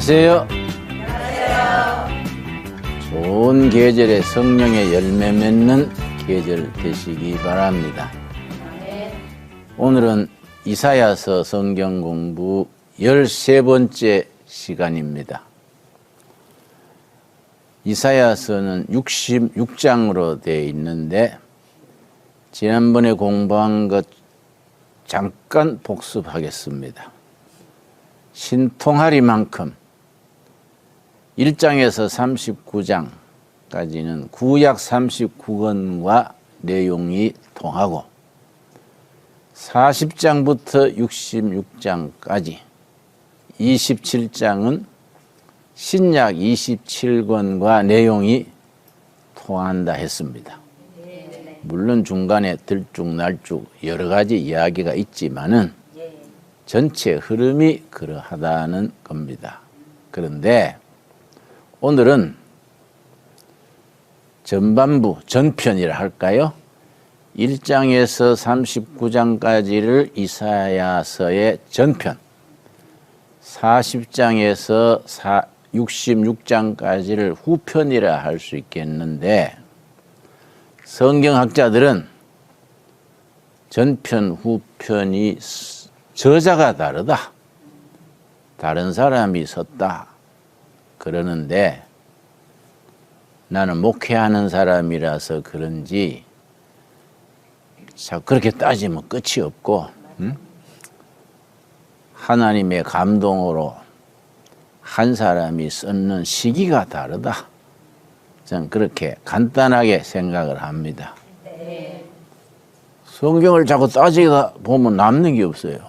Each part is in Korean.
안녕하세요. 좋은 계절에 성령의 열매 맺는 계절 되시기 바랍니다. 오늘은 이사야서 성경 공부 13번째 시간입니다. 이사야서는 66장으로 되어 있는데 지난번에 공부한 것 잠깐 복습하겠습니다. 신통하리만큼 1장에서 39장까지는 구약 39권과 내용이 통하고 40장부터 66장까지 27장은 신약 27권과 내용이 통한다 했습니다. 물론 중간에 들쭉날쭉 여러 가지 이야기가 있지만은 전체 흐름이 그러하다는 겁니다. 그런데 오늘은 전반부, 전편이라 할까요? 1장에서 39장까지를 이사야서의 전편, 40장에서 66장까지를 후편이라 할 수 있겠는데 성경학자들은 전편, 후편이 저자가 다르다. 다른 사람이 썼다. 그러는데 나는 목회하는 사람이라서 그런지 그렇게 따지면 끝이 없고 하나님의 감동으로 한 사람이 쓰는 시기가 다르다. 저는 그렇게 간단하게 생각을 합니다. 성경을 자꾸 따지다 보면 남는 게 없어요.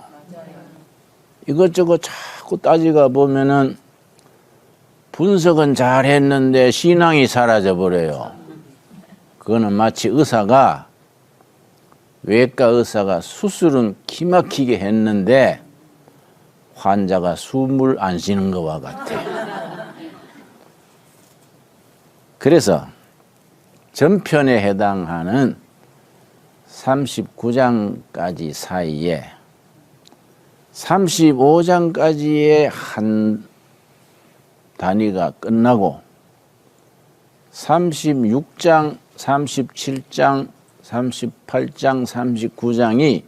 이것저것 자꾸 따지다 보면은 분석은 잘 했는데 신앙이 사라져 버려요. 그거는 마치 외과 의사가 수술은 기막히게 했는데 환자가 숨을 안 쉬는 것과 같아요. 그래서 전편에 해당하는 39장까지 사이에 35장까지의 한 단위가 끝나고 36장, 37장, 38장, 39장이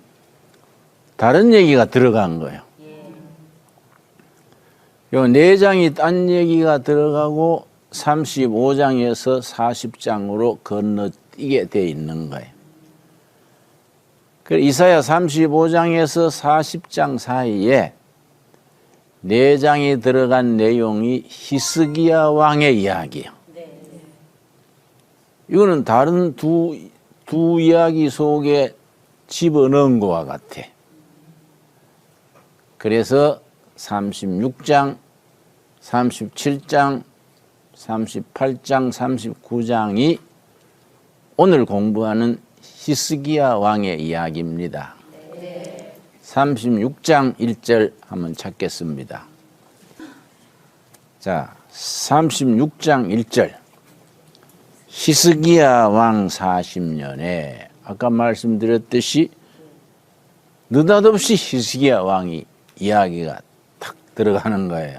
다른 얘기가 들어간 거예요. 요 4장이 딴 얘기가 들어가고 35장에서 40장으로 건너뛰게 돼 있는 거예요. 이사야 35장에서 40장 사이에 4장이 들어간 내용이 히스기야 왕의 이야기예요. 이거는 다른 두 이야기 속에 집어넣은 것과 같아. 그래서 36장, 37장, 38장, 39장이 오늘 공부하는 히스기야 왕의 이야기입니다. 36장 1절 한번 찾겠습니다. 자, 36장 1절. 히스기야 왕 40년에 아까 말씀드렸듯이 느닷없이 히스기야 왕이 이야기가 탁 들어가는 거예요.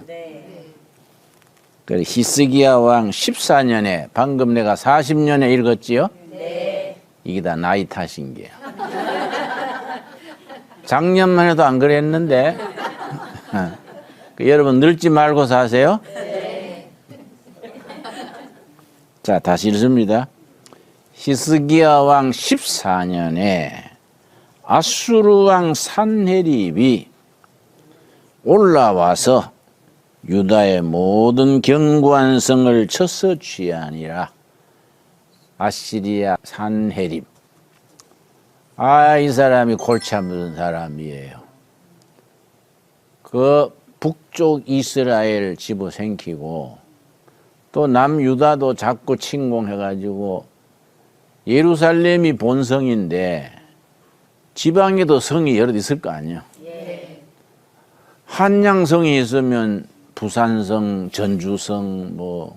그래서 히스기야 왕 14년에 방금 내가 40년에 읽었지요? 이게 다 나이 탓인 게요. 작년만 해도 안 그랬는데 여러분 늙지 말고 사세요. 자, 다시 읽습니다. 히스기야 왕 14년에 아수르 왕 산헤립이 올라와서 유다의 모든 견고한 성을 쳐서 취하니라. 아시리아 산헤립. 이 사람이 골치 아픈 사람이에요. 그 북쪽 이스라엘 집어삼키고 또 남유다도 자꾸 침공해가지고 예루살렘이 본성인데 지방에도 성이 여러 있을 거 아니에요. 한양성이 있으면 부산성, 전주성,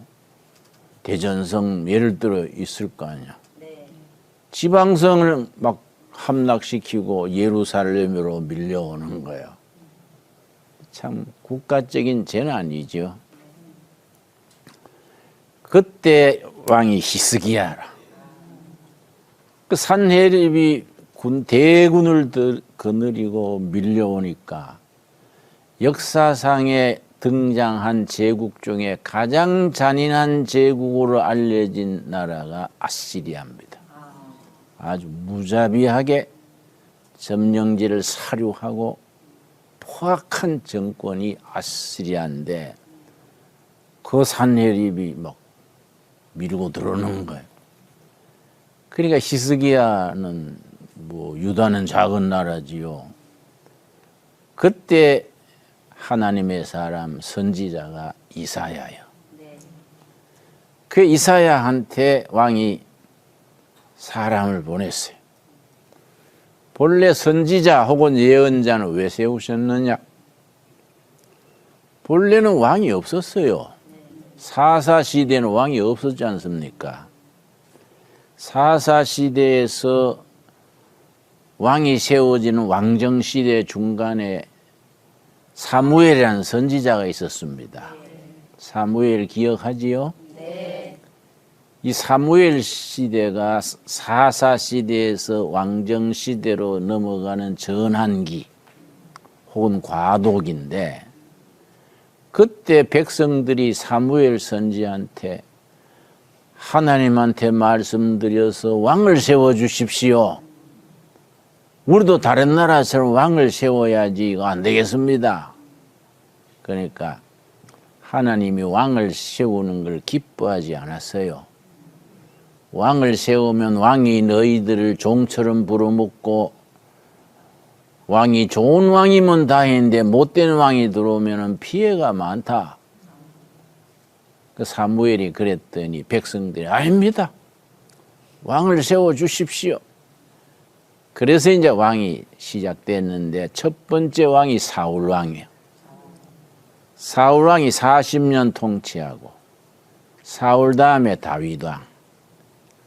대전성 예를 들어 있을 거 아니야. 지방성을 막 함락시키고 예루살렘으로 밀려오는 거예요. 참 국가적인 재난이죠. 그때 왕이 히스기야라. 그 산헤립이 대군을 거느리고 밀려오니까 역사상에 등장한 제국 중에 가장 잔인한 제국으로 알려진 나라가 아시리아입니다. 아주 무자비하게 점령지를 사륙하고 포악한 정권이 아시리아인데 그 산헤립이 막 밀고 들어오는 거예요. 그러니까 히스기야는 뭐 유다는 작은 나라지요. 그때 하나님의 사람 선지자가 이사야예요. 그 이사야한테 왕이 사람을 보냈어요. 본래 선지자 혹은 예언자는 왜 세우셨느냐? 본래는 왕이 없었어요. 사사시대는 왕이 없었지 않습니까? 사사시대에서 왕이 세워지는 왕정시대 중간에 사무엘이라는 선지자가 있었습니다. 사무엘 기억하지요? 이 사무엘 시대가 사사시대에서 왕정시대로 넘어가는 전환기 혹은 과도기인데 그때 백성들이 사무엘 선지한테 하나님한테 말씀드려서 왕을 세워주십시오. 우리도 다른 나라처럼 왕을 세워야지 이거 안 되겠습니다. 그러니까 하나님이 왕을 세우는 걸 기뻐하지 않았어요. 왕을 세우면 왕이 너희들을 종처럼 부려먹고 왕이 좋은 왕이면 다행인데 못된 왕이 들어오면 피해가 많다. 그 사무엘이 그랬더니 백성들이 아닙니다. 왕을 세워주십시오. 그래서 이제 왕이 시작됐는데 첫 번째 왕이 사울 왕이에요. 사울 왕이 40년 통치하고 사울 다음에 다윗 왕,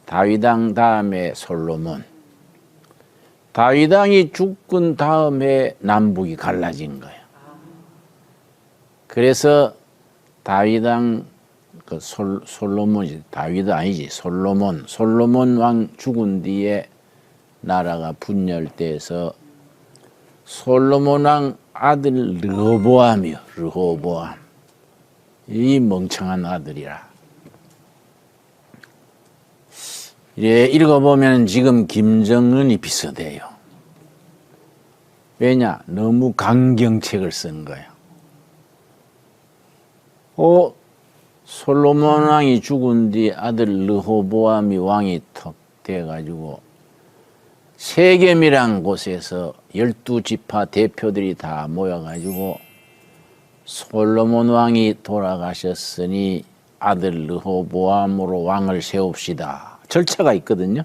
다윗 왕 다음에 솔로몬. 다윗 왕이 죽은 다음에 남북이 갈라진 거예요. 그래서 다윗 왕 그 솔로몬이 다윗 아니지 솔로몬 왕 죽은 뒤에 나라가 분열돼서 솔로몬 왕 아들 르호보암이요. 르호보암. 이 멍청한 아들이라. 예, 읽어보면 지금 김정은이 비슷해요. 왜냐? 너무 강경책을 쓴 거예요. 솔로몬 왕이 죽은 뒤 아들 르호보암이 왕이 턱 돼가지고 세겜이란 곳에서 12지파 대표들이 다 모여가지고 솔로몬 왕이 돌아가셨으니 아들 르호보암으로 왕을 세웁시다. 절차가 있거든요.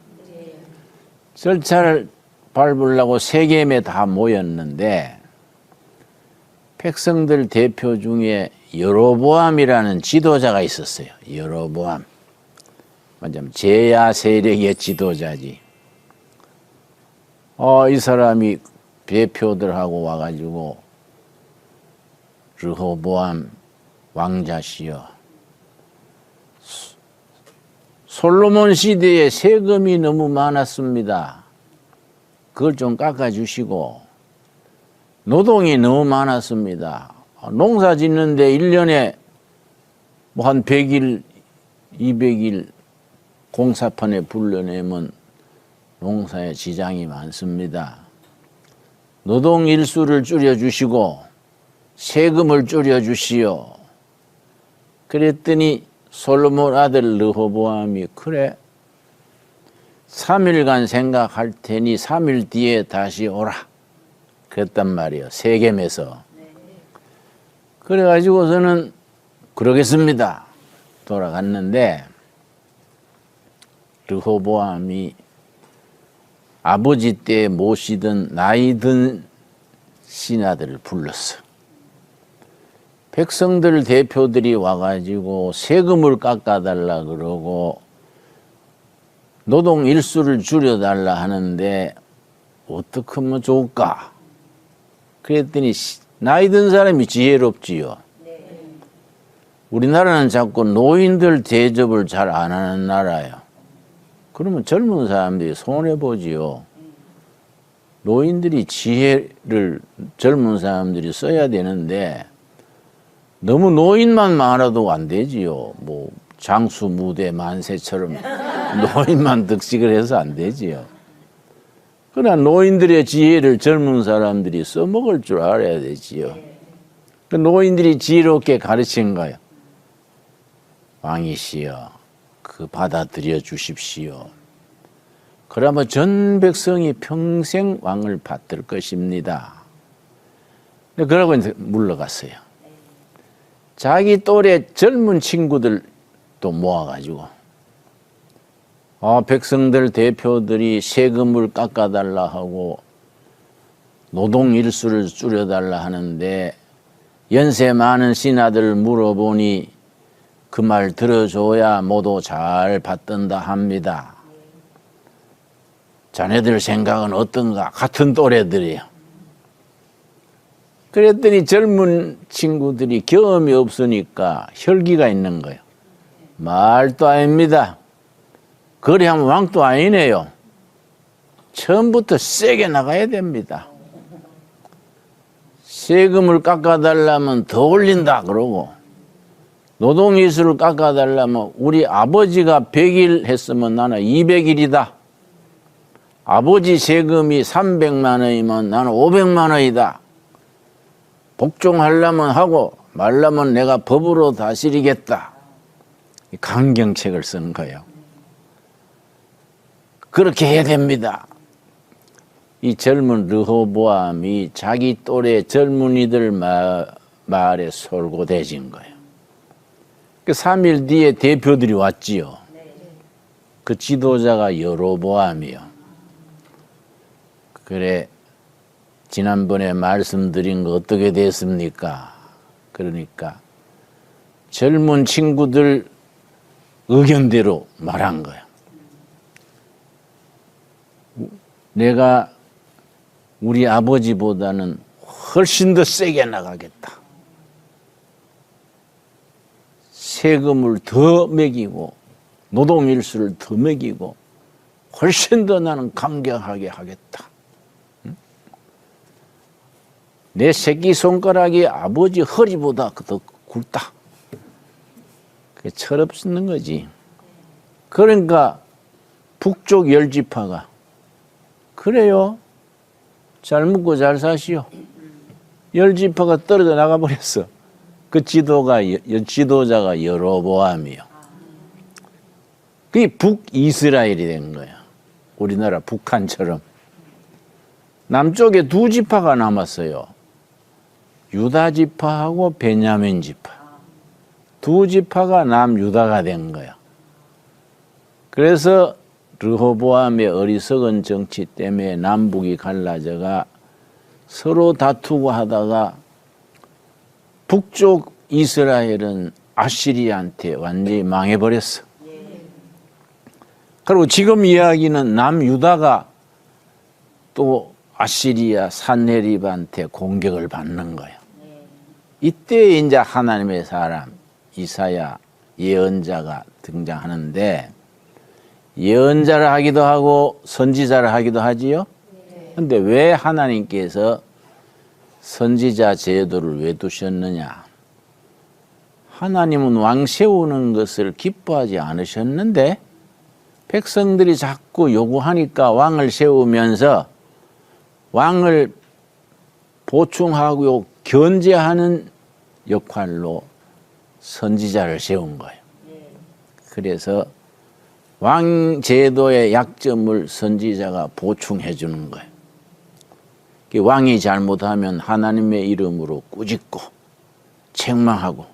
절차를 밟으려고 세겜에 다 모였는데 백성들 대표 중에 여로보암이라는 지도자가 있었어요. 여로보암. 완전 제야 세력의 지도자지. 이 사람이 대표들하고 와가지고 르호보암 왕자시여, 솔로몬 시대에 세금이 너무 많았습니다. 그걸 좀 깎아주시고 노동이 너무 많았습니다. 농사 짓는데 1년에 뭐 한 100일, 200일 공사판에 불러내면 농사에 지장이 많습니다. 노동 일수를 줄여주시고 세금을 줄여주시오. 그랬더니 솔로몬 아들 르호보암이 그래 3일간 생각할 테니 3일 뒤에 다시 오라 그랬단 말이에요. 세겜에서. 그래가지고서는 그러겠습니다. 돌아갔는데 르호보암이 아버지 때 모시던 나이 든 신하들을 불렀어. 백성들 대표들이 와가지고 세금을 깎아달라 그러고 노동 일수를 줄여달라 하는데 어떻게 하면 좋을까? 그랬더니 나이 든 사람이 지혜롭지요. 우리나라는 자꾸 노인들 대접을 잘 안 하는 나라예요. 그러면 젊은 사람들이 손해보지요. 노인들이 지혜를 젊은 사람들이 써야 되는데 너무 노인만 많아도 안 되지요. 뭐 장수 무대 만세처럼 노인만 득식을 해서 안 되지요. 그러나 노인들의 지혜를 젊은 사람들이 써먹을 줄 알아야 되지요. 그 노인들이 지혜롭게 가르친 거예요. 왕이시여, 그 받아들여 주십시오. 그러면 전 백성이 평생 왕을 받들 것입니다. 그러고 이제 물러갔어요. 자기 또래 젊은 친구들 또 모아가지고 백성들 대표들이 세금을 깎아달라 하고 노동 일수를 줄여달라 하는데 연세 많은 신하들 물어보니 그 말 들어줘야 모두 잘 받든다 합니다. 자네들 생각은 어떤가? 같은 또래들이에요. 그랬더니 젊은 친구들이 경험이 없으니까 혈기가 있는 거예요. 말도 아닙니다. 그래 하면 왕도 아니네요. 처음부터 세게 나가야 됩니다. 세금을 깎아달라면 더 올린다 그러고 노동이수를 깎아달라면 우리 아버지가 100일 했으면 나는 200일이다. 아버지 세금이 300만 원이면 나는 500만 원이다. 복종하려면 하고 말라면 내가 법으로 다스리겠다. 강경책을 쓰는 거예요. 그렇게 해야 됩니다. 이 젊은 르호보암이 자기 또래 젊은이들 말에 솔고대진 거예요. 3일 뒤에 대표들이 왔지요. 그 지도자가 여로보암이요. 그래, 지난번에 말씀드린 거 어떻게 됐습니까? 그러니까 젊은 친구들 의견대로 말한 거예요. 내가 우리 아버지보다는 훨씬 더 세게 나가겠다. 세금을 더 매기고 노동일수를 더 매기고 훨씬 더 나는 강경하게 하겠다. 내 새끼손가락이 아버지 허리보다 더 굵다. 그게 철없는 거지. 그러니까 북쪽 10지파가 그래요. 잘 묵고 잘 사시오. 10지파가 떨어져 나가버렸어. 그 지도자가 여로보암이요. 그게 북이스라엘이 된 거야. 우리나라 북한처럼. 남쪽에 2지파가 남았어요. 유다지파하고 베냐민지파. 2지파가 남유다가 된 거야. 그래서 르호보암의 어리석은 정치 때문에 남북이 갈라져가 서로 다투고 하다가 북쪽 이스라엘은 아시리아한테 완전히 망해버렸어. 그리고 지금 이야기는 남유다가 또 아시리아 산헤립한테 공격을 받는 거예요. 이때 이제 하나님의 사람 이사야 예언자가 등장하는데 예언자를 하기도 하고 선지자를 하기도 하지요. 그런데 왜 하나님께서 선지자 제도를 왜 두셨느냐? 하나님은 왕 세우는 것을 기뻐하지 않으셨는데 백성들이 자꾸 요구하니까 왕을 세우면서 왕을 보충하고 견제하는 역할로 선지자를 세운 거예요. 그래서 왕 제도의 약점을 선지자가 보충해 주는 거예요. 왕이 잘못하면 하나님의 이름으로 꾸짖고 책망하고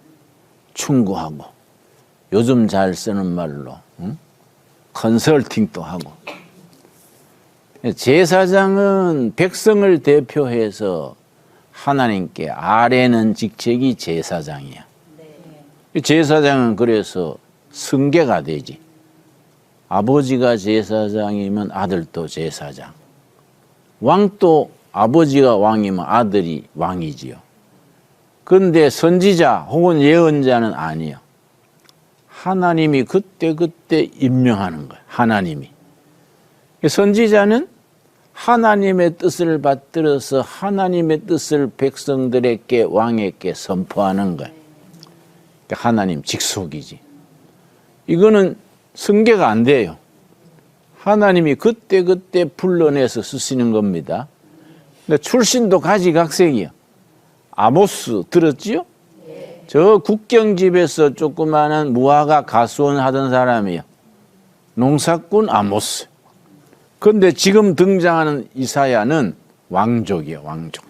충고하고 요즘 잘 쓰는 말로 컨설팅도 하고. 제사장은 백성을 대표해서 하나님께 아뢰는 직책이 제사장이야. 제사장은 그래서 승계가 되지. 아버지가 제사장이면 아들도 제사장. 왕도 아버지가 왕이면 아들이 왕이지요. 그런데 선지자 혹은 예언자는 아니에요. 하나님이 그때그때 임명하는 거예요. 하나님이. 선지자는 하나님의 뜻을 받들어서 하나님의 뜻을 백성들에게 왕에게 선포하는 거예요. 그러니까 하나님 직속이지. 이거는 승계가 안 돼요. 하나님이 그때그때 불러내서 쓰시는 겁니다. 근데 출신도 가지각색이요. 아모스 들었지요? 저 국경집에서 조그마한 무화과 가수원 하던 사람이요. 농사꾼 아모스. 그런데 지금 등장하는 이사야는 왕족이에요. 왕족.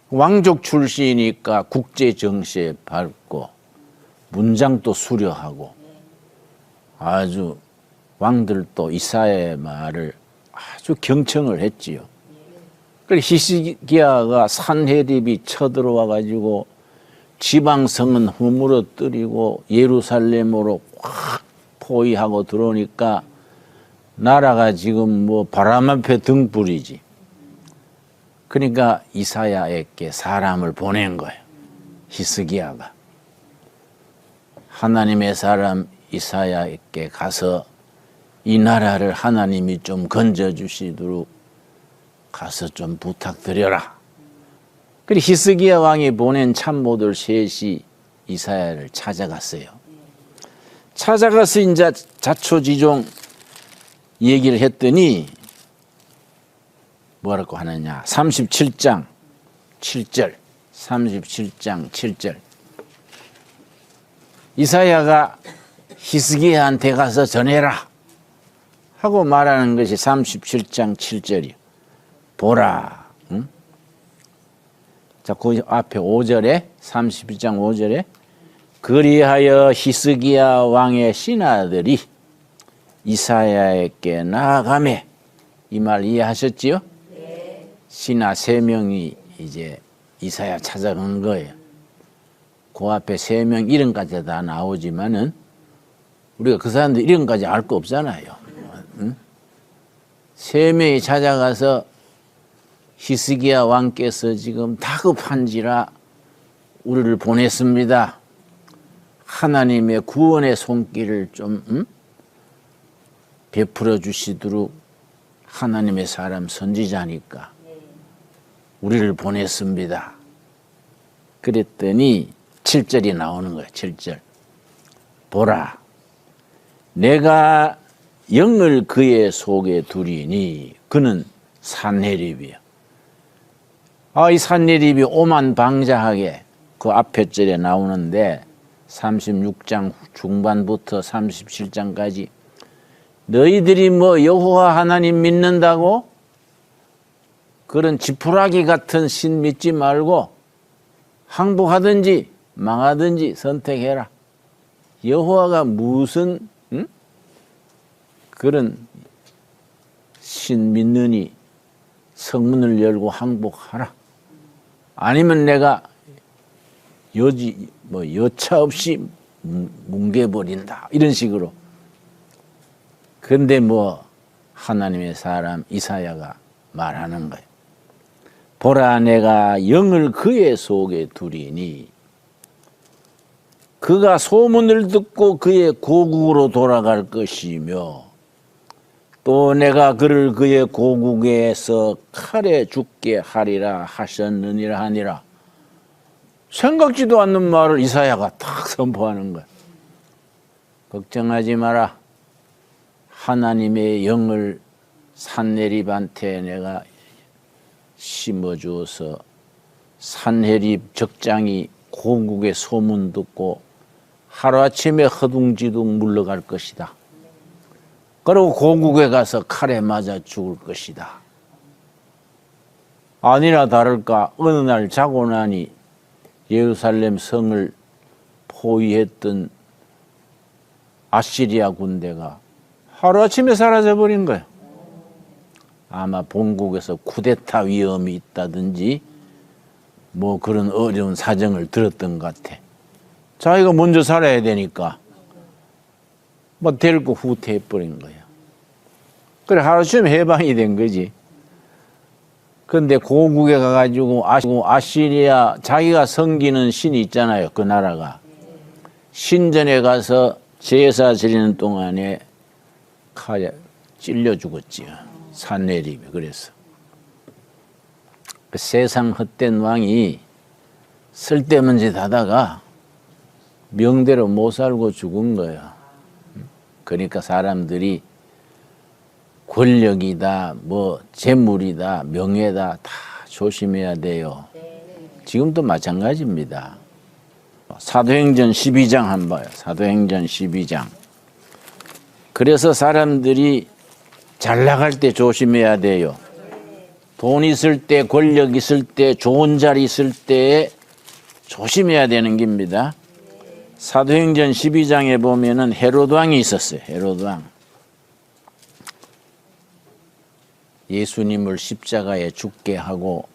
왕족 출신이니까 국제 정세에 밝고 문장도 수려하고 아주 왕들도 이사야의 말을 아주 경청을 했지요. 그래서 히스기야가 산헤립이 쳐들어와 가지고 지방성은 허물어뜨리고 예루살렘으로 확 포위하고 들어오니까 나라가 지금 뭐 바람 앞에 등불이지. 그러니까 이사야에게 사람을 보낸 거예요. 히스기야가. 하나님의 사람 이사야에게 가서 이 나라를 하나님이 좀 건져주시도록 가서 좀 부탁드려라. 그리고 히스기야 왕이 보낸 참모들 셋이 이사야를 찾아갔어요. 찾아가서 이제 자초지종 얘기를 했더니 뭐라고 하느냐. 37장 7절. 37장 7절. 이사야가 히스기야한테 가서 전해라 하고 말하는 것이 37장 7절이요. 보라. 응? 자, 그 앞에 5절에 31장 5절에 그리하여 히스기야 왕의 신하들이 이사야에게 나아가매. 이 말 이해하셨지요? 네. 신하 3명이 이제 이사야 찾아간 거예요. 그 앞에 3명 이름까지 다 나오지만은 우리가 그 사람들 이름까지 알 거 없잖아요. 응? 3명이 찾아가서 히스기야 왕께서 지금 다급한지라 우리를 보냈습니다. 하나님의 구원의 손길을 좀 베풀어 주시도록 하나님의 사람 선지자니까 우리를 보냈습니다. 그랬더니 7절이 나오는 거예요. 7절. 보라. 내가 영을 그의 속에 두리니 그는 산헤립이요. 이 산헤립이 오만방자하게 그 앞에 절에 나오는데 36장 중반부터 37장까지 너희들이 뭐 여호와 하나님 믿는다고 그런 지푸라기 같은 신 믿지 말고 항복하든지 망하든지 선택해라. 여호와가 무슨 그런 신 믿느니 성문을 열고 항복하라. 아니면 내가 여차 없이 뭉개버린다. 이런 식으로. 근데 뭐 하나님의 사람 이사야가 말하는 거예요. 보라 내가 영을 그의 속에 두리니 그가 소문을 듣고 그의 고국으로 돌아갈 것이며 또 내가 그를 그의 고국에서 칼에 죽게 하리라 하셨느니라 하니라. 생각지도 않는 말을 이사야가 딱 선포하는 거야. 걱정하지 마라. 하나님의 영을 산헤립한테 내가 심어주어서 산헤립 적장이 고국의 소문 듣고 하루아침에 허둥지둥 물러갈 것이다. 그리고 고국에 가서 칼에 맞아 죽을 것이다. 아니나 다를까 어느 날 자고 나니 예루살렘 성을 포위했던 아시리아 군대가 하루아침에 사라져버린 거예요. 아마 본국에서 쿠데타 위험이 있다든지 뭐 그런 어려운 사정을 들었던 것 같아. 자기가 먼저 살아야 되니까 뭐 데리고 후퇴해버린 거예요. 그래 하루쯤 해방이 된 거지. 근데 고국에 가가지고 아시리아 자기가 섬기는 신이 있잖아요. 그 나라가. 신전에 가서 제사 지내는 동안에 칼에 찔려 죽었지요. 산헤립이. 그래서 그 세상 헛된 왕이 쓸데없는 짓 하다가 명대로 못 살고 죽은 거예요. 그러니까 사람들이 권력이다, 뭐 재물이다, 명예다 다 조심해야 돼요. 지금도 마찬가지입니다. 사도행전 12장 한번 봐요. 사도행전 12장. 그래서 사람들이 잘 나갈 때 조심해야 돼요. 돈 있을 때, 권력 있을 때, 좋은 자리 있을 때 조심해야 되는 겁니다. 사도행전 12장에 보면은 헤롯 왕이 있었어요. 헤롯 왕. 예수님을 십자가에 죽게 하고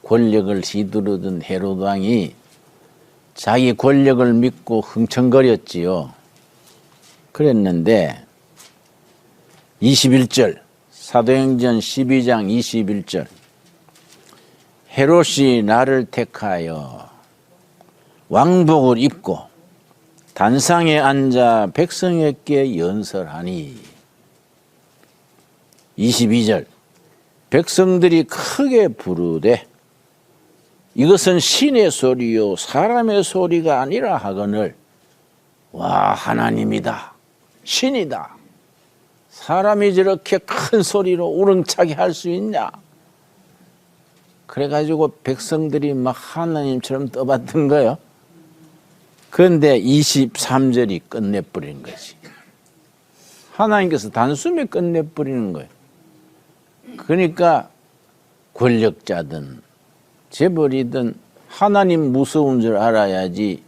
권력을 휘두르던 헤롯 왕이 자기 권력을 믿고 흥청거렸지요. 그랬는데 21절 사도행전 12장 21절 헤롯이 나를 택하여 왕복을 입고 단상에 앉아 백성에게 연설하니 22절 백성들이 크게 부르되 이것은 신의 소리요 사람의 소리가 아니라 하거늘 와 하나님이다 신이다 사람이 저렇게 큰 소리로 우렁차게 할 수 있냐 그래가지고 백성들이 막 하나님처럼 떠받든 거예요. 그런데 23절이 끝내버리는 거지. 하나님께서 단숨에 끝내버리는 거예요. 그러니까 권력자든 재벌이든 하나님 무서운 줄 알아야지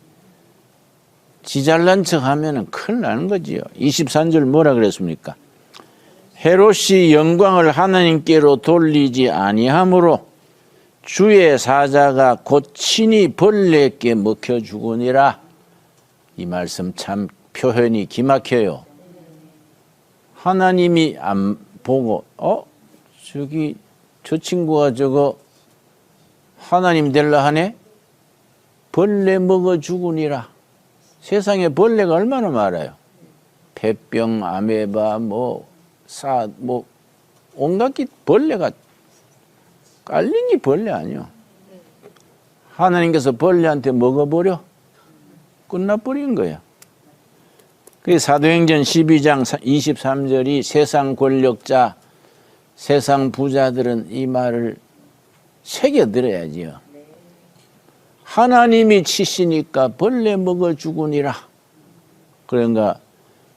지 잘난 척 하면 큰일 나는 거지요. 23절 뭐라 그랬습니까? 헤롯이 영광을 하나님께로 돌리지 아니하므로 주의 사자가 곧 친히 벌레에게 먹혀 죽으니라. 이 말씀 참 표현이 기막혀요. 하나님이 안 보고 저기 저 친구가 저거 하나님 될라 하네? 벌레 먹어 죽으니라. 세상에 벌레가 얼마나 많아요. 폐병, 아메바, 온갖 벌레가 깔린 게 벌레 아니요. 하나님께서 벌레한테 먹어버려 끝나버린 거예요. 그 사도행전 12장 23절이 세상 권력자, 세상 부자들은 이 말을 새겨들어야지요. 하나님이 치시니까 벌레 먹어 죽으니라. 그러니까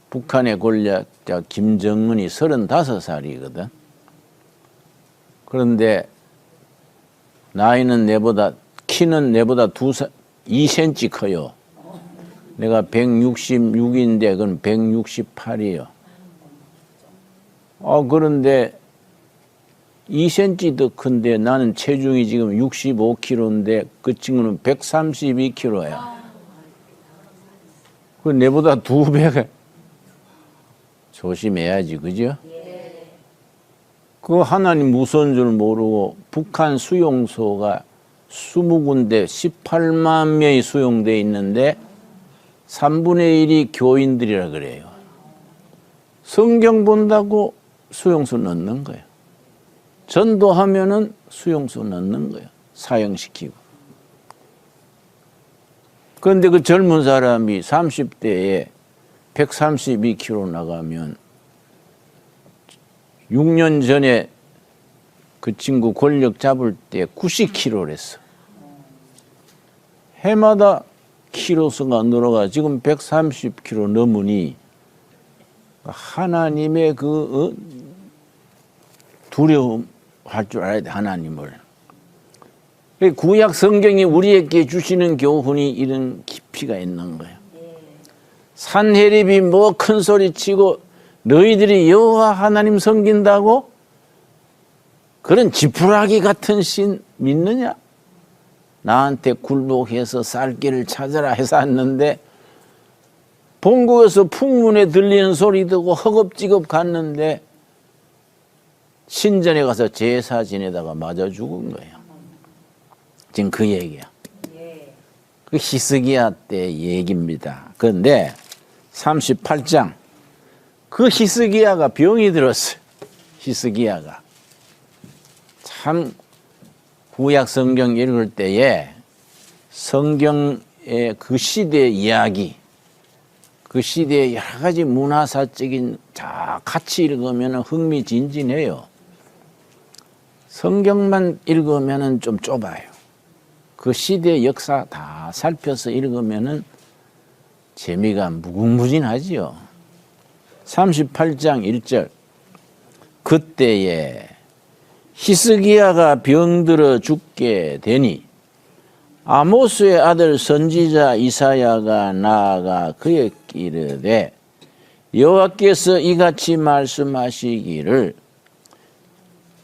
북한의 권력자 김정은이 35살이거든. 그런데 나이는 키는 내보다 2cm 커요. 내가 166인데 그건 168이에요. 그런데 2cm 더 큰데 나는 체중이 지금 65kg인데 그 친구는 132kg야. 그 내보다 2배가 조심해야지, 그죠? 그 하나님 무서운 줄 모르고 북한 수용소가 20군데 18만 명이 수용돼 있는데 3분의 1이 교인들이라 그래요. 성경 본다고 수용소 넣는 거예요. 전도하면은 수용소 넣는 거예요. 사형시키고. 그런데 그 젊은 사람이 30대에 132kg 나가면 6년 전에 그 친구 권력 잡을 때 90kg랬어. 해마다 키로수가 늘어가 지금 130kg 넘으니 하나님의 두려움 할 줄 알아야 돼, 하나님을. 구약 성경이 우리에게 주시는 교훈이 이런 깊이가 있는 거예요. 산헤립이 뭐 큰 소리 치고 너희들이 여호와 하나님 섬긴다고? 그런 지푸라기 같은 신 믿느냐? 나한테 굴복해서 살 길을 찾아라 해서 왔는데 본국에서 풍문에 들리는 소리 듣고 허겁지겁 갔는데 신전에 가서 제사 지내다가 맞아 죽은 거예요. 지금 그 얘기야. 그 히스기야 때 얘기입니다. 그런데 38장 그 히스기야가 병이 들었어요. 히스기야가 참 구약 성경 읽을 때에 성경의 그 시대의 이야기, 그 시대의 여러 가지 문화사적인 같이 읽으면 흥미진진해요. 성경만 읽으면 좀 좁아요. 그 시대의 역사 다 살펴서 읽으면 재미가 무궁무진하지요. 38장 1절 그때에 히스기야가 병들어 죽게 되니 아모스의 아들 선지자 이사야가 나아가 그에게 이르되 여호와께서 이같이 말씀하시기를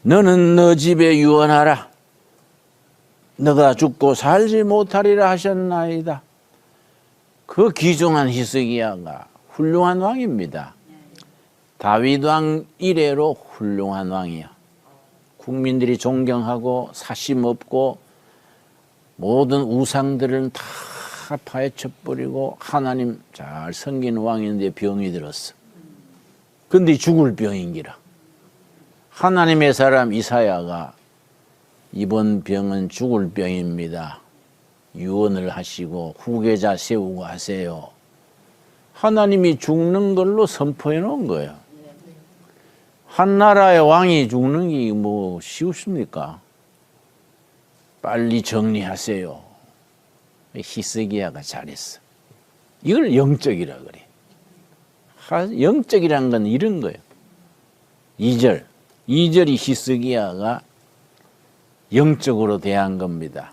너는 너 집에 유언하라. 너가 죽고 살지 못하리라 하셨나이다. 그 귀중한 히스기야가 훌륭한 왕입니다. 다윗 왕 이래로 훌륭한 왕이야. 국민들이 존경하고 사심 없고 모든 우상들은 다 파헤쳐버리고 하나님 잘 섬기는 왕인데 병이 들었어. 근데 죽을 병인기라. 하나님의 사람 이사야가 이번 병은 죽을 병입니다. 유언을 하시고 후계자 세우고 하세요. 하나님이 죽는 걸로 선포해 놓은 거예요. 한 나라의 왕이 죽는 게 뭐 쉬우십니까? 빨리 정리하세요. 히스기야가 잘했어. 이걸 영적이라 그래. 영적이란 건 이런 거예요. 2절이 히스기야가 영적으로 대한 겁니다.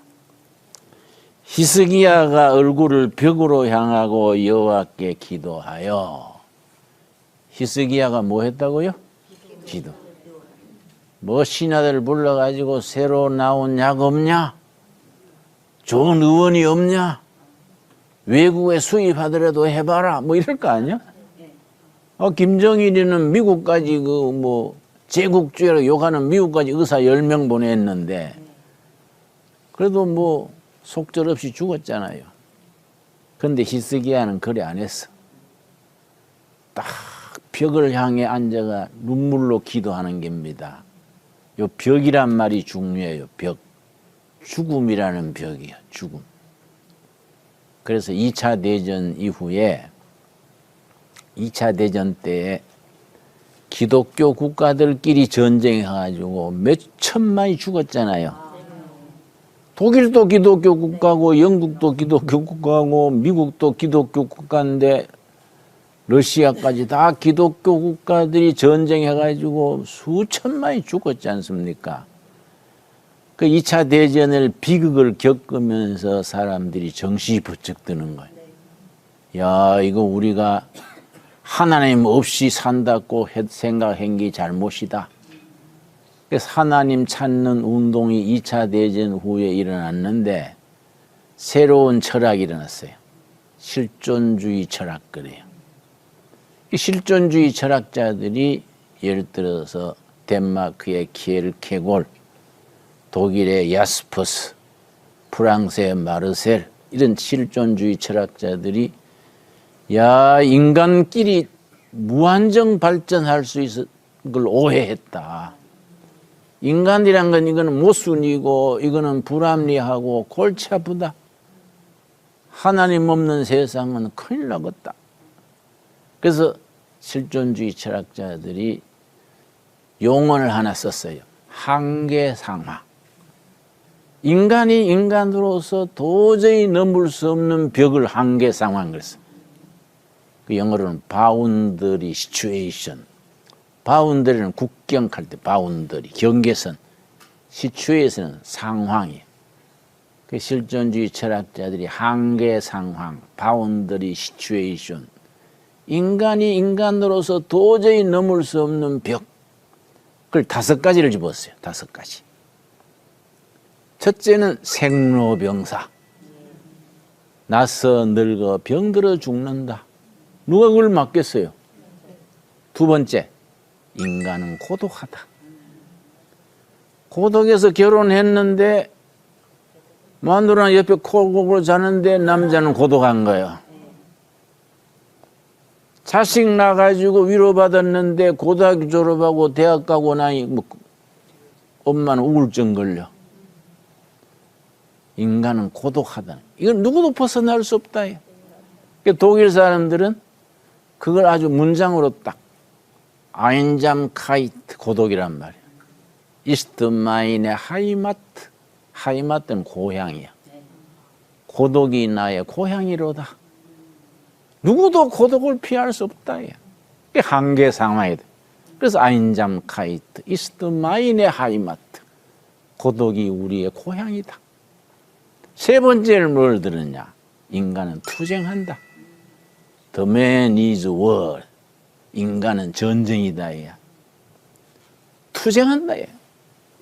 히스기야가 얼굴을 벽으로 향하고 여호와께 기도하여. 히스기야가 뭐 했다고요? 기도. 뭐 신하들 불러가지고 새로 나온 약 없냐? 좋은 의원이 없냐? 외국에 수입하더라도 해봐라. 뭐 이럴 거 아니야? 김정일이는 미국까지 제국주의로 욕하는 미국까지 의사 10명 보냈는데 그래도 뭐 속절없이 죽었잖아요. 그런데 히스기야는 그래 안 했어. 딱 벽을 향해 앉아가 눈물로 기도하는 겁니다. 요 벽이란 말이 중요해요. 벽. 죽음이라는 벽이야. 죽음. 그래서 2차 대전 이후에 2차 대전 때에 기독교 국가들끼리 전쟁해가지고 몇 천만이 죽었잖아요. 독일도 기독교 국가고 영국도 기독교 국가고 미국도 기독교 국가인데 러시아까지 다 기독교 국가들이 전쟁해가지고 수천만이 죽었지 않습니까? 그 2차 대전을 비극을 겪으면서 사람들이 정신이 번쩍 드는 거예요. 야, 이거 우리가 하나님 없이 산다고 생각한 게 잘못이다. 그래서 하나님 찾는 운동이 2차 대전 후에 일어났는데 새로운 철학이 일어났어요. 실존주의 철학 그래요. 이 실존주의 철학자들이 예를 들어서 덴마크의 키엘케골, 독일의 야스퍼스, 프랑스의 마르셀 이런 실존주의 철학자들이 야 인간끼리 무한정 발전할 수 있을 걸 오해했다. 인간이란 건 이거는 모순이고 이거는 불합리하고 골치 아프다. 하나님 없는 세상은 큰일 나겠다. 그래서 실존주의 철학자들이 용어를 하나 썼어요. 한계상황. 인간이 인간으로서 도저히 넘을 수 없는 벽을 한계상황 그랬어요. 그 영어로는 바운더리 시츄에이션. 바운더리는 국경할 때 바운더리, 경계선. 시츄에이션은 상황이에요. 그 실존주의 철학자들이 한계상황, 바운더리 시츄에이션. 인간이 인간으로서 도저히 넘을 수 없는 벽. 그걸 5가지를 집었어요. 5가지. 첫째는 생로병사. 나서 늙어 병들어 죽는다. 누가 그걸 막겠어요? 두 번째, 인간은 고독하다. 고독해서 결혼했는데 마누라는 옆에 콜골골 자는데 남자는 고독한 거예요. 자식 낳아가지고 위로받았는데 고등학교 졸업하고 대학 가고 나니 뭐 엄마는 우울증 걸려. 인간은 고독하다. 이건 누구도 벗어날 수 없다. 그러니까 독일 사람들은 그걸 아주 문장으로 딱 아인잠카이트 고독이란 말이야. 이스트 마인의 하이마트. 하이마트는 고향이야. 고독이 나의 고향이로다. 누구도 고독을 피할 수 없다. 그게 한계 상황이다. 그래서 아인잠카이트 이스트 마인의 하이마트. 고독이 우리의 고향이다. 세 번째는 뭘 들었냐? 인간은 투쟁한다. The man is war. 인간은 전쟁이다. 야. 투쟁한다. 야.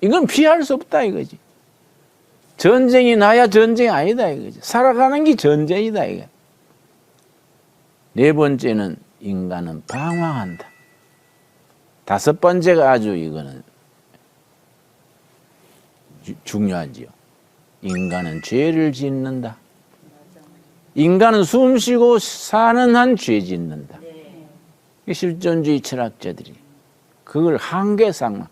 이건 피할 수 없다 이거지. 전쟁이 나야 전쟁이 아니다 이거지. 살아가는 게 전쟁이다 이거. 네 번째는 인간은 방황한다. 다섯 번째가 아주 이거는 중요하지요. 인간은 죄를 짓는다. 인간은 숨 쉬고 사는 한 죄 짓는다. 실존주의 철학자들이 그걸 한계상황.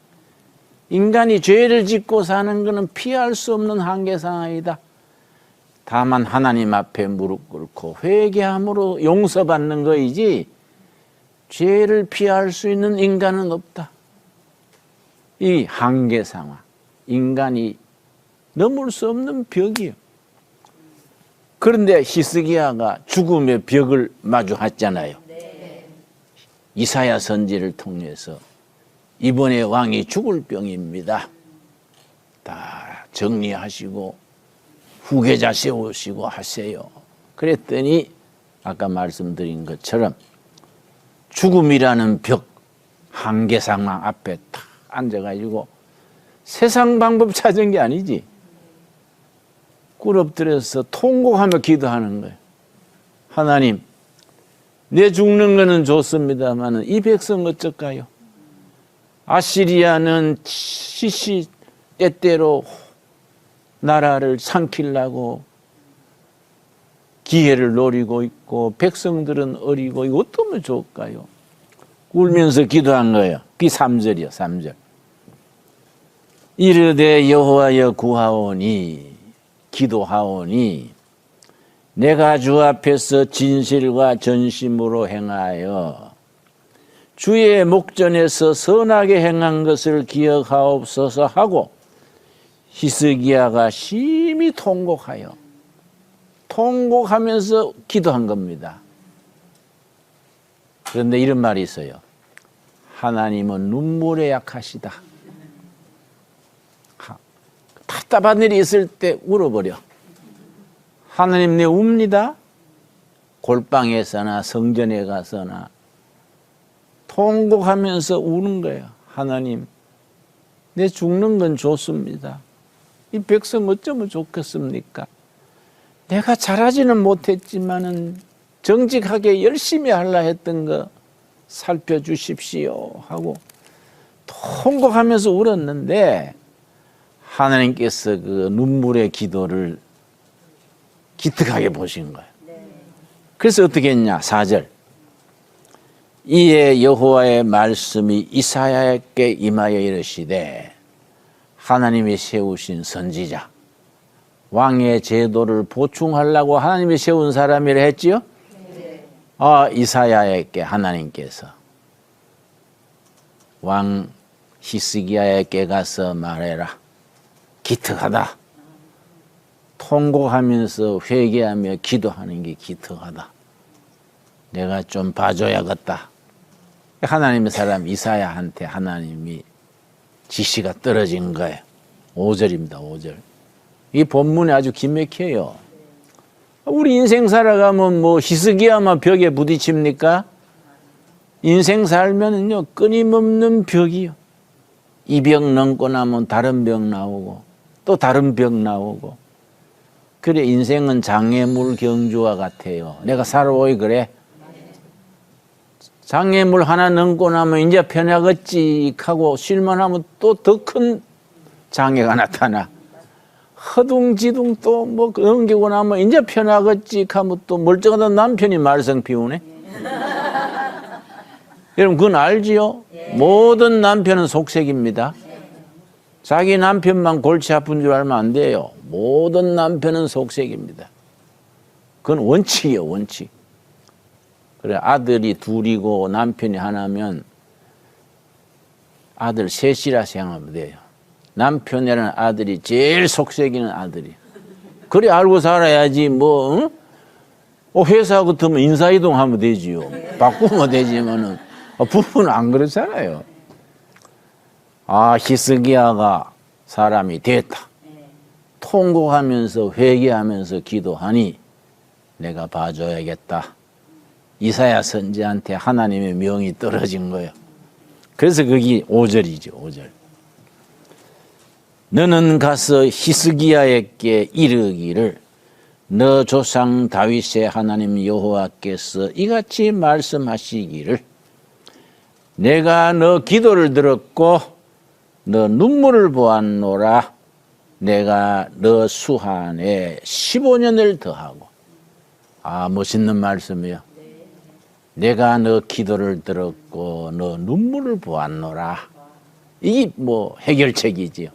인간이 죄를 짓고 사는 것은 피할 수 없는 한계상황이다. 다만 하나님 앞에 무릎 꿇고 회개함으로 용서받는 거이지 죄를 피할 수 있는 인간은 없다. 이 한계상황. 인간이 넘을 수 없는 벽이에요. 그런데 히스기야가 죽음의 벽을 마주했잖아요. 이사야 선지를 통해서 이번에 왕이 죽을 병입니다. 다 정리하시고 후계자 세우시고 하세요. 그랬더니 아까 말씀드린 것처럼 죽음이라는 벽, 한계상황 앞에 탁 앉아가지고 세상 방법 찾은 게 아니지. 꿇 엎드려서 통곡하며 기도하는 거예요. 하나님, 내 죽는 거는 좋습니다만 이 백성 어쩔까요? 아시리아는 시시 때때로 나라를 삼키려고 기회를 노리고 있고 백성들은 어리고 이거 어떠면 좋을까요? 울면서 기도한 거예요. 그게 3절이요. 3절. 이르되 여호와여 구하오니 기도하오니 내가 주 앞에서 진실과 전심으로 행하여 주의 목전에서 선하게 행한 것을 기억하옵소서 하고 히스기야가 심히 통곡하면서 기도한 겁니다. 그런데 이런 말이 있어요. 하나님은 눈물에 약하시다. 답답한 일이 있을 때 울어버려. 하나님 내 웁니다. 골방에서나 성전에 가서나 통곡하면서 우는 거예요. 하나님 내 죽는 건 좋습니다. 이 백성 어쩌면 좋겠습니까? 내가 잘하지는 못했지만은 정직하게 열심히 하려 했던 거 살펴주십시오 하고 통곡하면서 울었는데 하나님께서 그 눈물의 기도를 기특하게 보신 거예요. 그래서 어떻게 했냐? 4절. 이에 여호와의 말씀이 이사야에게 임하여 이르시되 하나님이 세우신 선지자 왕의 제도를 보충하려고 하나님이 세운 사람이라 했지요? 이사야에게 하나님께서 왕 히스기야에게 가서 말해라. 기특하다. 통곡하면서 회개하며 기도하는 게 기특하다. 내가 좀 봐줘야겠다. 하나님의 사람 이사야한테 하나님이 지시가 떨어진 거예요. 5절입니다. 5절. 이 본문이 아주 기맥혀요. 우리 인생 살아가면 뭐 히스기야만 벽에 부딪힙니까? 인생 살면은요 끊임없는 벽이요. 이 벽 넘고 나면 다른 벽 나오고 또 다른 벽 나오고. 그래 인생은 장애물 경주와 같아요. 내가 살아오이 그래. 장애물 하나 넘고 나면 이제 편하겠지 하고 쉴만하면 또 더 큰 장애가 나타나. 허둥지둥 또 뭐 넘기고 나면 이제 편하겠지 하면 또 멀쩡하던 남편이 말썽 피우네. 여러분 그건 알지요? 모든 남편은 속색입니다. 자기 남편만 골치 아픈 줄 알면 안 돼요. 모든 남편은 속색입니다. 그건 원칙이에요, 원칙. 그래, 아들이 둘이고 남편이 하나면 아들 셋이라 생각하면 돼요. 남편이라는 아들이 제일 속색이는 아들이. 그래 알고 살아야지 뭐 회사 같으면 인사이동 하면 되지요. 바꾸면 되지만은 부부는 안 그렇잖아요. 아, 히스기야가 사람이 됐다. 통곡하면서 회개하면서 기도하니 내가 봐줘야겠다. 이사야 선지한테 하나님의 명이 떨어진 거예요. 그래서 그게 5절이죠. 5절. 너는 가서 히스기야에게 이르기를 너 조상 다윗의 하나님 여호와께서 이같이 말씀하시기를 내가 너 기도를 들었고 너 눈물을 보았노라. 내가 너 수한에 15년을 더하고. 아, 멋있는 말씀이요. 내가 너 기도를 들었고 너 눈물을 보았노라. 이게 뭐 해결책이지요.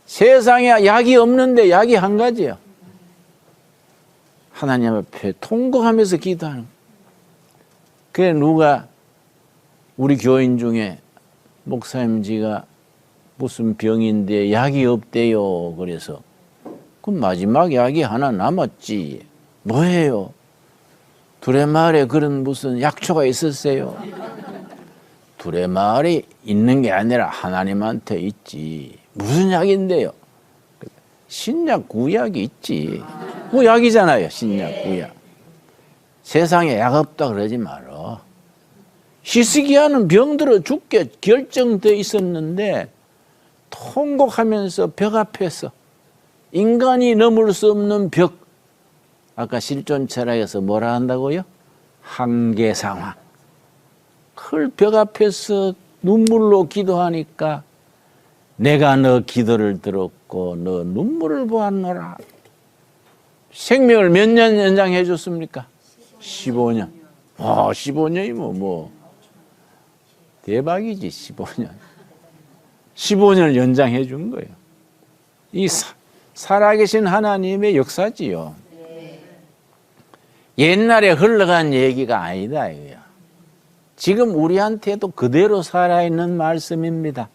세상에 약이 없는데 약이 한 가지요. 하나님 앞에 통곡하면서 기도하는 거예요. 그래 누가 우리 교인 중에 목사님지가 무슨 병인데 약이 없대요. 그래서 그럼 마지막 약이 하나 남았지. 뭐예요? 두레마을에 그런 무슨 약초가 있었어요? 두레마을에 있는 게 아니라 하나님한테 있지. 무슨 약인데요? 신약 구약이 있지. 뭐 약이잖아요. 신약 구약. 세상에 약 없다 그러지 말어. 히스기야는 병들어 죽게 결정돼 있었는데 통곡하면서 벽 앞에서 인간이 넘을 수 없는 벽. 아까 실존 철학에서 뭐라 한다고요? 한계 상황. 그 벽 앞에서 눈물로 기도하니까 내가 너 기도를 들었고 너 눈물을 보았노라. 생명을 몇 년 연장해 줬습니까? 15년. 15년이면 뭐 대박이지. 15년. 15년을 연장해 준 거예요. 이 살아계신 하나님의 역사지요. 옛날에 흘러간 얘기가 아니다 이거야. 지금 우리한테도 그대로 살아있는 말씀입니다.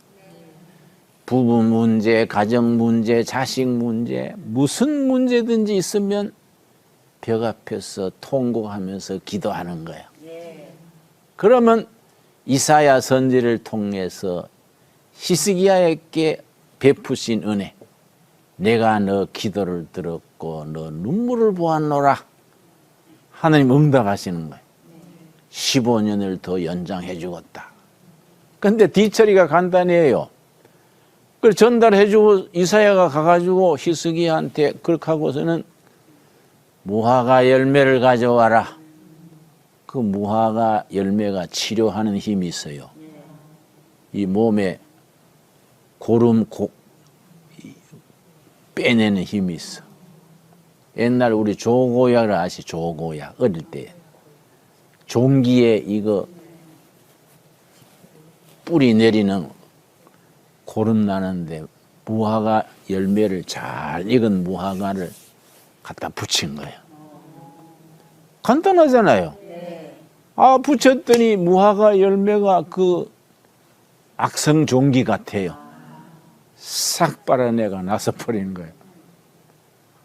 부부 문제, 가정 문제, 자식 문제, 무슨 문제든지 있으면 벽 앞에서 통곡하면서 기도하는 거예요. 그러면 이사야 선지를 통해서 히스기야에게 베푸신 은혜, 내가 너 기도를 들었고 너 눈물을 보았노라. 하나님 응답하시는 거예요. 15년을 더 연장해 주었다. 그런데 뒤처리가 간단해요. 그걸 전달해주고 이사야가 가가지고 히스기야한테 그렇게 하고서는 무화과 열매를 가져와라. 그 무화과 열매가 치료하는 힘이 있어요. 이 몸에 고름 빼내는 힘이 있어. 옛날 우리 조고약을 아시? 조고약 어릴 때 종기에 이거 뿌리 내리는 고름 나는데 무화과 열매를 잘 익은 무화과를 갖다 붙인 거예요. 간단하잖아요. 아, 붙였더니 무화과 열매가 그 악성 종기 같아요. 싹 빨아내가 나서 버리는 거예요.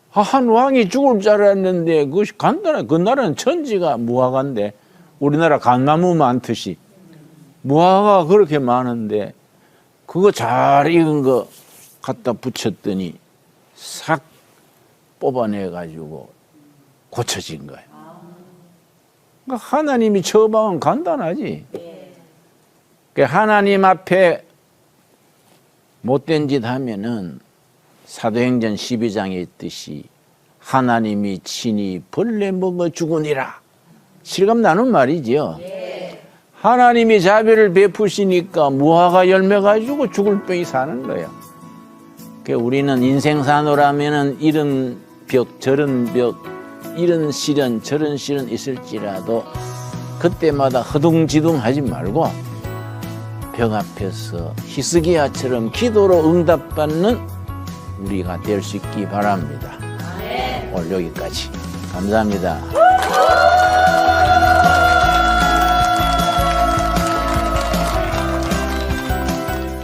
한 왕이 죽을 줄 알았는데 그것이 간단해. 그 나라는 천지가 무화과인데 우리나라 감나무 많듯이 무화과가 그렇게 많은데 그거 잘 익은 거 갖다 붙였더니 싹 뽑아내가지고 고쳐진 거예요. 그러니까 하나님이 처방은 간단하지. 그러니까 하나님 앞에 못된 짓 하면은 사도행전 12장에 있듯이 하나님이 친히 벌레 먹어 죽으니라. 실감 나는 말이지요. 하나님이 자비를 베푸시니까 무화과 열매 가지고 죽을 병이 사는 거예요. 우리는 인생사노라면은 이런 벽, 저런 벽, 이런 시련, 저런 시련 있을지라도 그때마다 허둥지둥하지 말고 벽 앞에서 히스기야처럼 기도로 응답받는 우리가 될 수 있기 바랍니다. 오늘 여기까지. 감사합니다.